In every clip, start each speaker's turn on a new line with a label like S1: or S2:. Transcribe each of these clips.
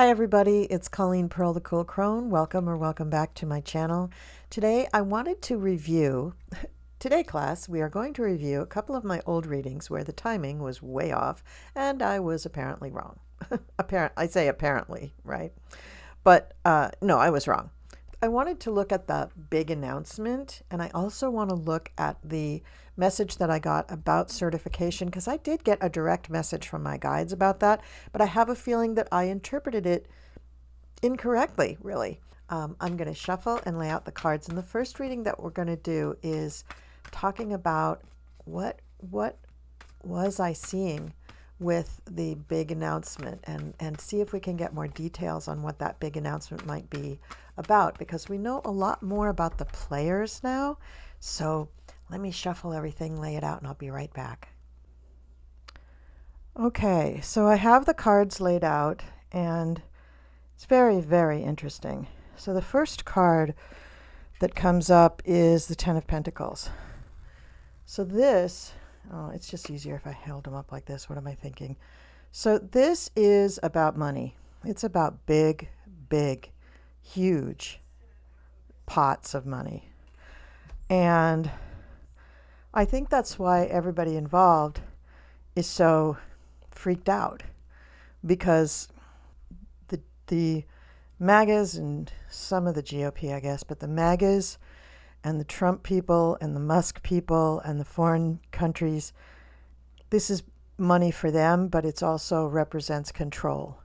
S1: Hi everybody, it's Colleen Pearl the Cool Crone. Welcome back to my channel. Today I wanted to review, today class we are going to review a couple of my old readings where the timing was way off and I was apparently wrong. I say apparently, right? But no, I was wrong. I wanted to look at the big announcement, and I also want to look at the message that I got about certification, because I did get a direct message from my guides about that, but I have a feeling that I interpreted it incorrectly, really. I'm going to shuffle and lay out the cards, and the first reading that we're going to do is talking about what was I seeing with the big announcement, and see if we can get more details on what that big announcement might be about, because we know a lot more about the players now. So let me shuffle everything, lay it out, and I'll be right back. Okay, so I have the cards laid out, and it's very, very interesting. So the first card that comes up is the Ten of Pentacles. So this, oh, it's just easier if I held them up like this. What am I thinking? So this is about money. It's about big, huge pots of money. And I think that's why everybody involved is so freaked out, because the MAGAs and some of the GOP, I guess, but the MAGAs and the Trump people and the Musk people and the foreign countries, this is money for them, but it also represents control.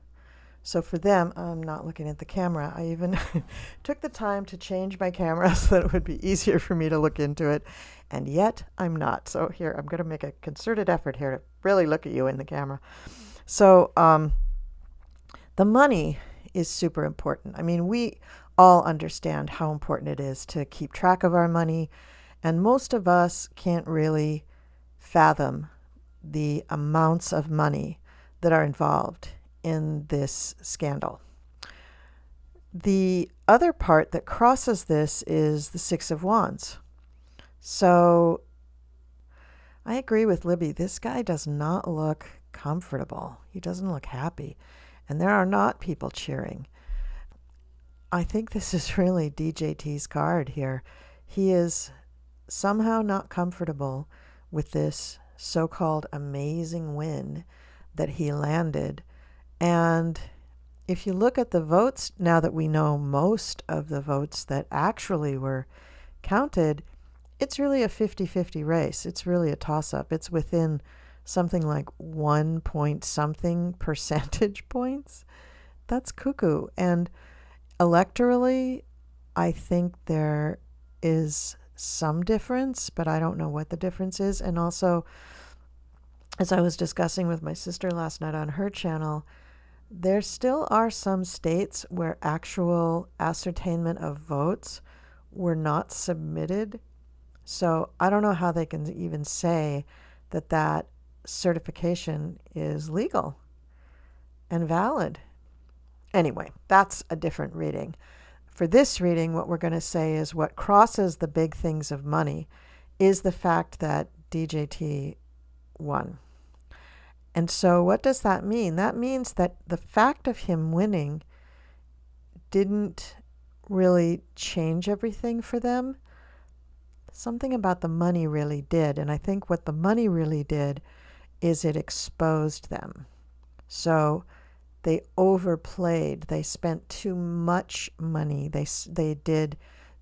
S1: So for them, I'm not looking at the camera. I even took the time to change my camera so that it would be easier for me to look into it. And yet I'm not. So here, I'm going to make a concerted effort here to really look at you in the camera. So the money is super important. I mean, we all understand how important it is to keep track of our money. And most of us can't really fathom the amounts of money that are involved in this scandal. The other part that crosses this is the Six of Wands. So I agree with Libby. This guy does not look comfortable. He doesn't look happy. And there are not people cheering. I think this is really DJT's card here. He is somehow not comfortable with this so-called amazing win that he landed. And if you look at the votes, now that we know most of the votes that actually were counted, it's really a 50-50 race. It's really a toss-up. It's within something like 1 point something percentage points. That's cuckoo. And electorally, I think there is some difference, but I don't know what the difference is. And also, as I was discussing with my sister last night on her channel, there still are some states where actual ascertainment of votes were not submitted. So I don't know how they can even say that that certification is legal and valid. Anyway, that's a different reading. For this reading, what we're going to say is what crosses the big things of money is the fact that DJT won. And so what does that mean? That means that the fact of him winning didn't really change everything for them. Something about the money really did. And I think what the money really did is it exposed them. So they overplayed. They spent too much money. They did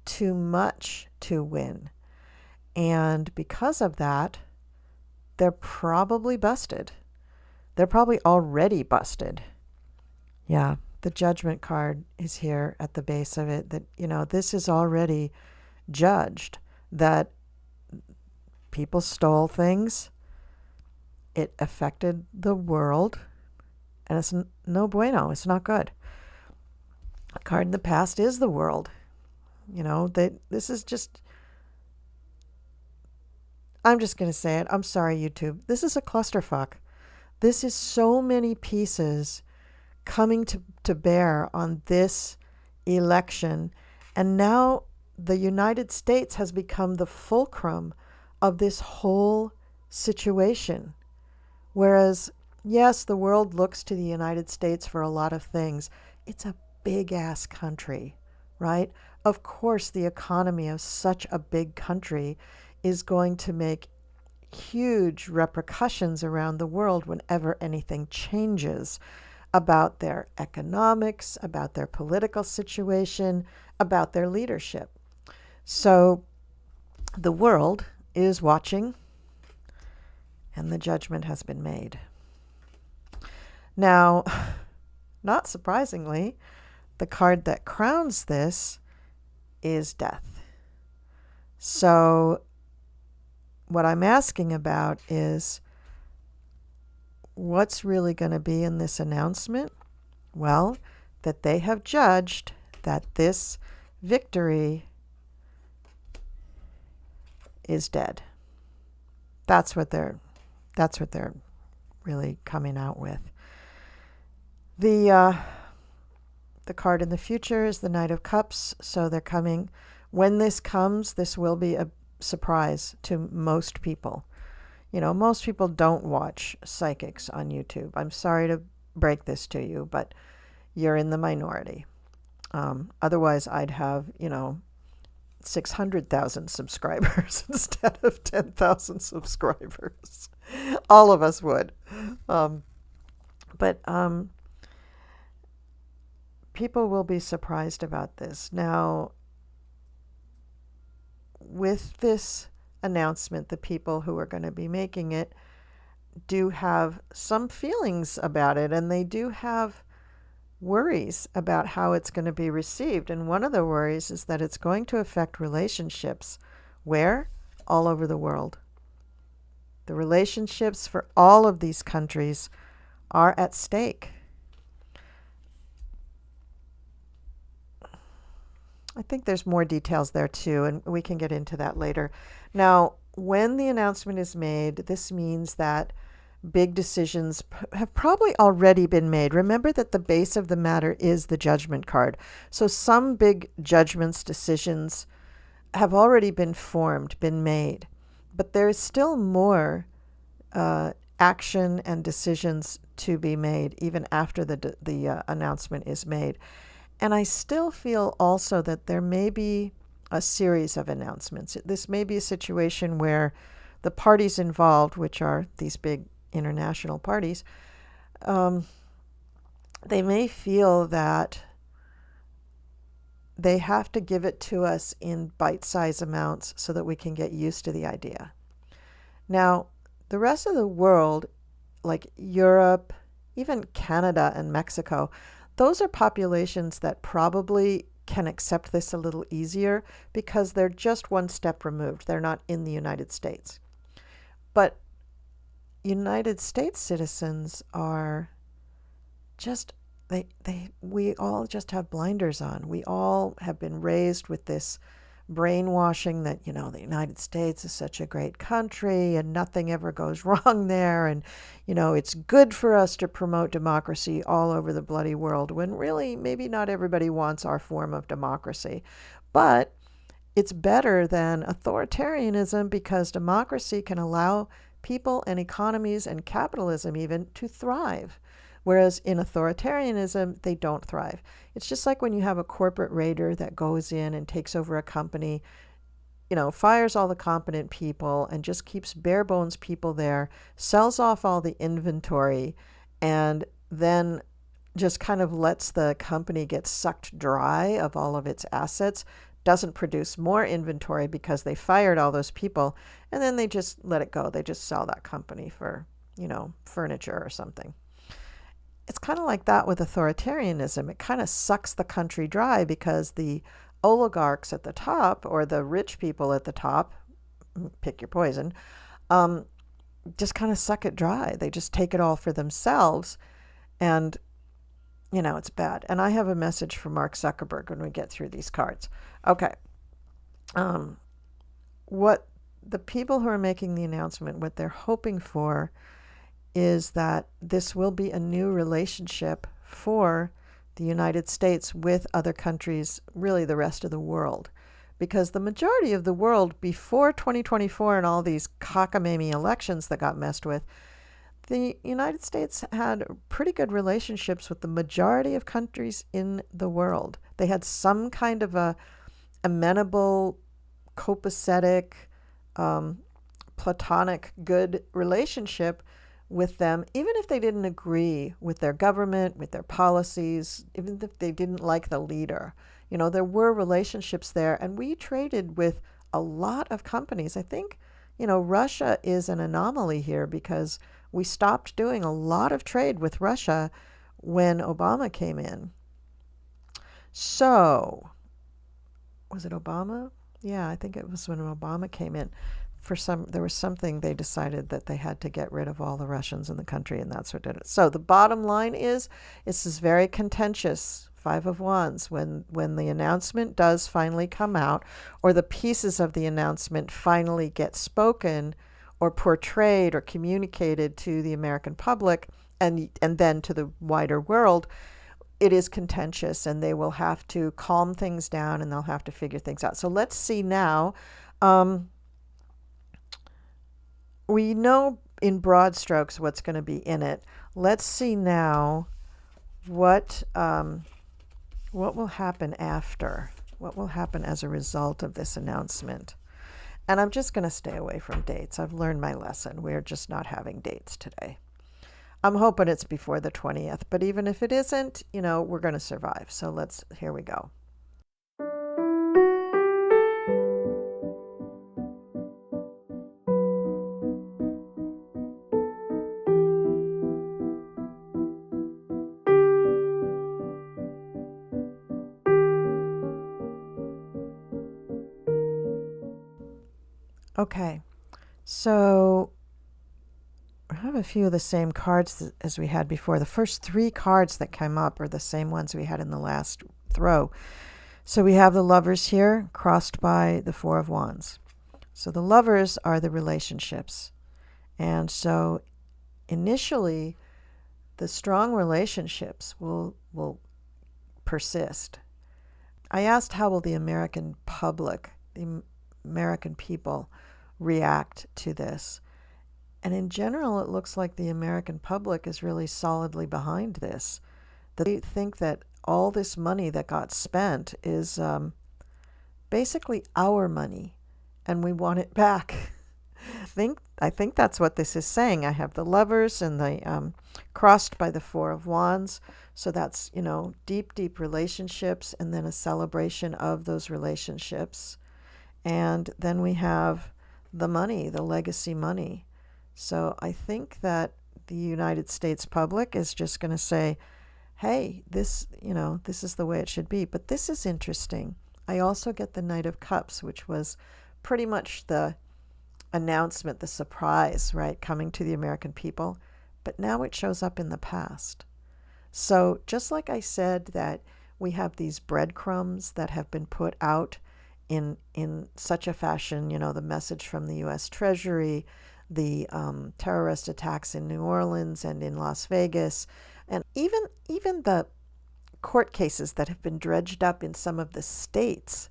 S1: too much to win. And because of that, they're probably busted. They're probably already busted. Yeah, the Judgment card is here at the base of it, that, you know, this is already judged, that people stole things. It affected the world, and it's no bueno. It's not good. A card in the past is the world. You know, this is just, I'm just going to say it. I'm sorry, YouTube. This is a clusterfuck. This is so many pieces coming to bear on this election. And now the United States has become the fulcrum of this whole situation. Whereas Yes, the world looks to the United States for a lot of things. It's a big ass country, right? Of course, the economy of such a big country is going to make huge repercussions around the world whenever anything changes about their economics, about their political situation, about their leadership. So the world is watching, and the judgment has been made. Now, not surprisingly, the card that crowns this is death. So what I'm asking about is, what's really going to be in this announcement? Well, that they have judged that this victory is dead. That's what they're really coming out with. The card in the future is the Knight of Cups, so they're coming. When this comes, this will be a surprise to most people. You know, most people don't watch psychics on YouTube. I'm sorry to break this to you, but you're in the minority. Otherwise, I'd have, 600,000 subscribers instead of 10,000 subscribers. All of us would. But people will be surprised about this. Now, with this announcement, the people who are going to be making it do have some feelings about it, and they do have worries about how it's going to be received. And one of the worries is that it's going to affect relationships. Where? All over the world. The relationships for all of these countries are at stake. I think there's more details there too, and we can get into that later. Now, when the announcement is made, this means that big decisions have probably already been made. Remember that the base of the matter is the Judgment card. So some big judgments, decisions have already been formed, been made. But there is still more action and decisions to be made even after the announcement is made. And I still feel also that there may be a series of announcements. This may be a situation where the parties involved, which are these big international parties, they may feel that they have to give it to us in bite-sized amounts so that we can get used to the idea. Now, the rest of the world, like Europe, even Canada and Mexico, those are populations that probably can accept this a little easier because they're just one step removed. They're not in the United States. But United States citizens are just, we all just have blinders on. We all have been raised with this brainwashing that, the United States is such a great country and nothing ever goes wrong there. And, it's good for us to promote democracy all over the bloody world, when really maybe not everybody wants our form of democracy. But it's better than authoritarianism because democracy can allow people and economies and capitalism even to thrive. Whereas in authoritarianism, they don't thrive. It's just like when you have a corporate raider that goes in and takes over a company, fires all the competent people and just keeps bare bones people there, sells off all the inventory, and then just kind of lets the company get sucked dry of all of its assets, doesn't produce more inventory because they fired all those people, and then they just let it go. They just sell that company for, furniture or something. It's kind of like that with authoritarianism. It kind of sucks the country dry because the oligarchs at the top, or the rich people at the top, pick your poison, just kind of suck it dry. They just take it all for themselves, and it's bad. And I have a message for Mark Zuckerberg when we get through these cards. Okay. What the people who are making the announcement, what they're hoping for is that this will be a new relationship for the United States with other countries, really the rest of the world. Because the majority of the world before 2024 and all these cockamamie elections that got messed with, the United States had pretty good relationships with the majority of countries in the world. They had some kind of a amenable, copacetic, platonic, good relationship with them, even if they didn't agree with their government, with their policies, even if they didn't like the leader. You know, there were relationships there, and we traded with a lot of companies. I think, you know, Russia is an anomaly here because we stopped doing a lot of trade with Russia when Obama came in. So, was it Obama? Yeah, I think it was when Obama came in. There was something they decided that they had to get rid of all the Russians in the country, and that's what did it. So the bottom line is, this is very contentious. Five of Wands. When the announcement does finally come out, or the pieces of the announcement finally get spoken, or portrayed, or communicated to the American public, and then to the wider world, it is contentious, and they will have to calm things down, and they'll have to figure things out. So let's see now. We know in broad strokes what's going to be in it. Let's see now what will happen after. What will happen as a result of this announcement. And I'm just going to stay away from dates. I've learned my lesson. We're just not having dates today. I'm hoping it's before the 20th, but even if it isn't, you know, we're going to survive. So here we go. Okay, so I have a few of the same cards as we had before. The first three cards that came up are the same ones we had in the last throw. So we have the Lovers here, crossed by the Four of Wands. So the Lovers are the relationships. And so initially, the strong relationships will persist. I asked how will the American public, the American people, react to this. And in general, it looks like the American public is really solidly behind this. They think that all this money that got spent is basically our money, and we want it back. I think that's what this is saying. I have the Lovers and the crossed by the Four of Wands. So that's, you know, deep, deep relationships, and then a celebration of those relationships. And then we have the money, the legacy money. So I think that the United States public is just going to say, hey, this is the way it should be. But this is interesting. I also get the Knight of Cups, which was pretty much the announcement, the surprise, right, coming to the American people. But now it shows up in the past. So just like I said that we have these breadcrumbs that have been put out in such a fashion, you know, the message from the U.S. Treasury, the terrorist attacks in New Orleans and in Las Vegas, and even the court cases that have been dredged up in some of the states.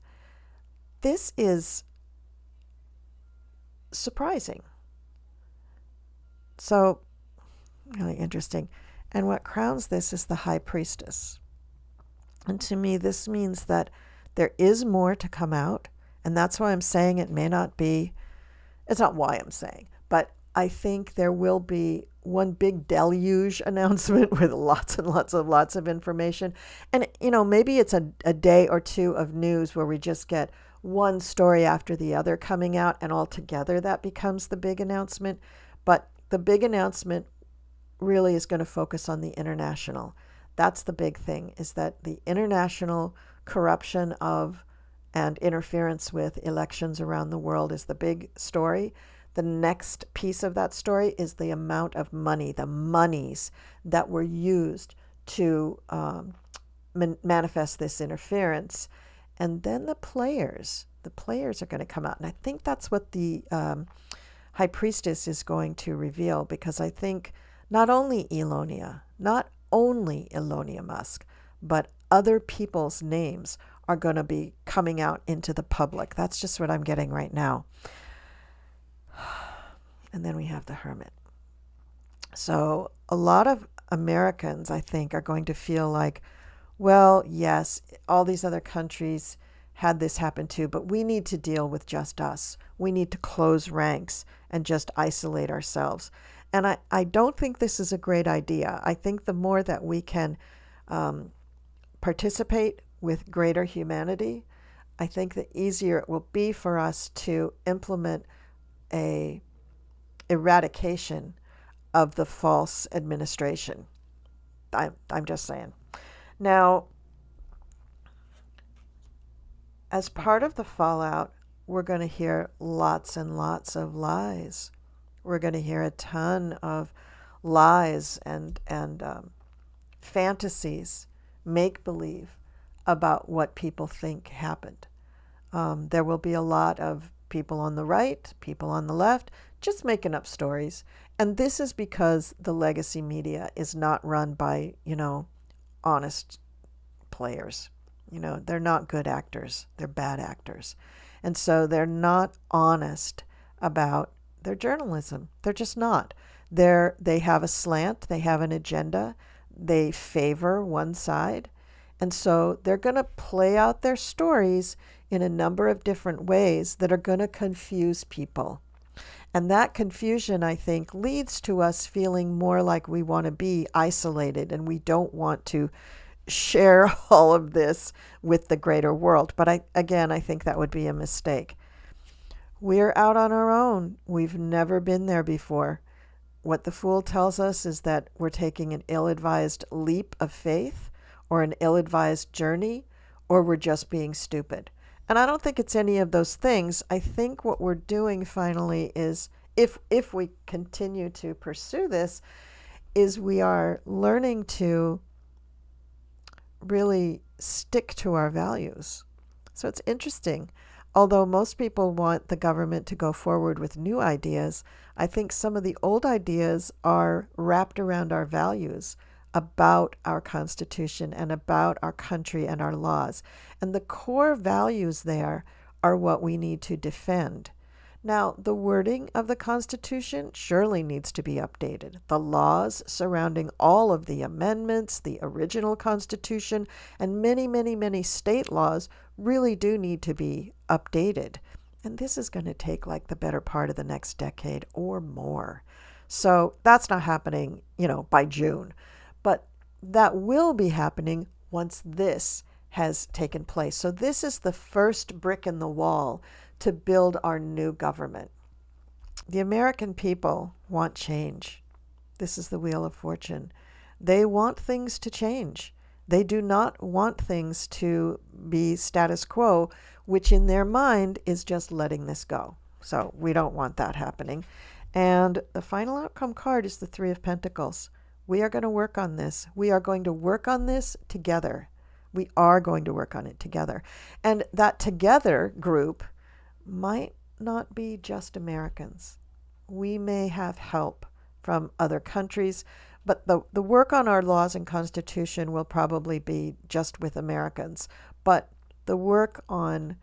S1: This is surprising. So, really interesting. And what crowns this is the High Priestess. And to me, this means that there is more to come out. And that's why I'm saying it may not be, it's not why I'm saying, but I think there will be one big deluge announcement with lots and lots of information. And, you know, maybe it's a day or two of news where we just get one story after the other coming out, and altogether that becomes the big announcement. But the big announcement really is going to focus on the international. That's the big thing, is that the international corruption of and interference with elections around the world is the big story. The next piece of that story is the amount of money, the monies that were used to manifest this interference. And then the players are going to come out. And I think that's what the High Priestess is going to reveal, because I think not only Elon Musk, but other people's names are going to be coming out into the public. That's just what I'm getting right now. And then we have the Hermit. So a lot of Americans, I think, are going to feel like, well, yes, all these other countries had this happen too, but we need to deal with just us. We need to close ranks and just isolate ourselves. And I don't think this is a great idea. I think the more that we can participate with greater humanity, I think the easier it will be for us to implement a eradication of the false administration. I'm just saying. Now, as part of the fallout, we're going to hear lots and lots of lies. We're going to hear a ton of lies and fantasies, make believe about what people think happened. There will be a lot of people on the right, people on the left, just making up stories. And this is because the legacy media is not run by, honest players. They're not good actors, they're bad actors. And so they're not honest about their journalism. They're just not. They have a slant, they have an agenda, they favor one side. And so they're going to play out their stories in a number of different ways that are going to confuse people. And that confusion, I think, leads to us feeling more like we want to be isolated and we don't want to share all of this with the greater world. But I think that would be a mistake. We're out on our own. We've never been there before. What the fool tells us is that we're taking an ill-advised leap of faith or an ill-advised journey, or we're just being stupid. And I don't think it's any of those things. I think what we're doing finally is, if we continue to pursue this, is we are learning to really stick to our values. So it's interesting. Although most people want the government to go forward with new ideas, I think some of the old ideas are wrapped around our values about our Constitution and about our country and our laws. And the core values there are what we need to defend. Now, the wording of the Constitution surely needs to be updated. The laws surrounding all of the amendments, the original Constitution, and many, many, many state laws really do need to be updated. And this is going to take like the better part of the next decade or more. So that's not happening, by June. But that will be happening once this has taken place. So this is the first brick in the wall to build our new government. The American people want change. This is the Wheel of Fortune. They want things to change. They do not want things to be status quo, which in their mind is just letting this go. So we don't want that happening. And the final outcome card is the Three of Pentacles. We are going to work on this. We are going to work on this together. We are going to work on it together. And that together group might not be just Americans. We may have help from other countries, but the work on our laws and Constitution will probably be just with Americans. But the work on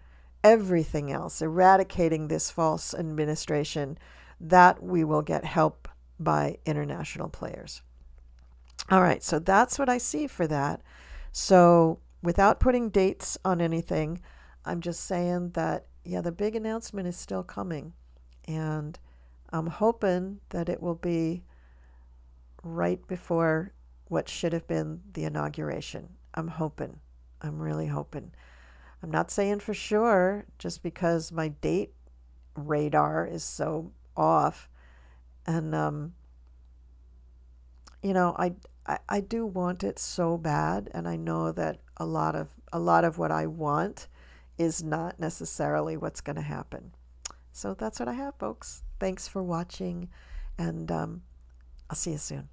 S1: everything else, eradicating this false administration, that we will get help by international players. All right, so that's what I see for that. So without putting dates on anything, I'm just saying that, yeah, the big announcement is still coming. And I'm hoping that it will be right before what should have been the inauguration. I'm hoping. I'm really hoping. I'm not saying for sure just because my date radar is so off. And, I do want it so bad, and I know that a lot of what I want is not necessarily what's going to happen. So that's what I have, folks. Thanks for watching, and I'll see you soon.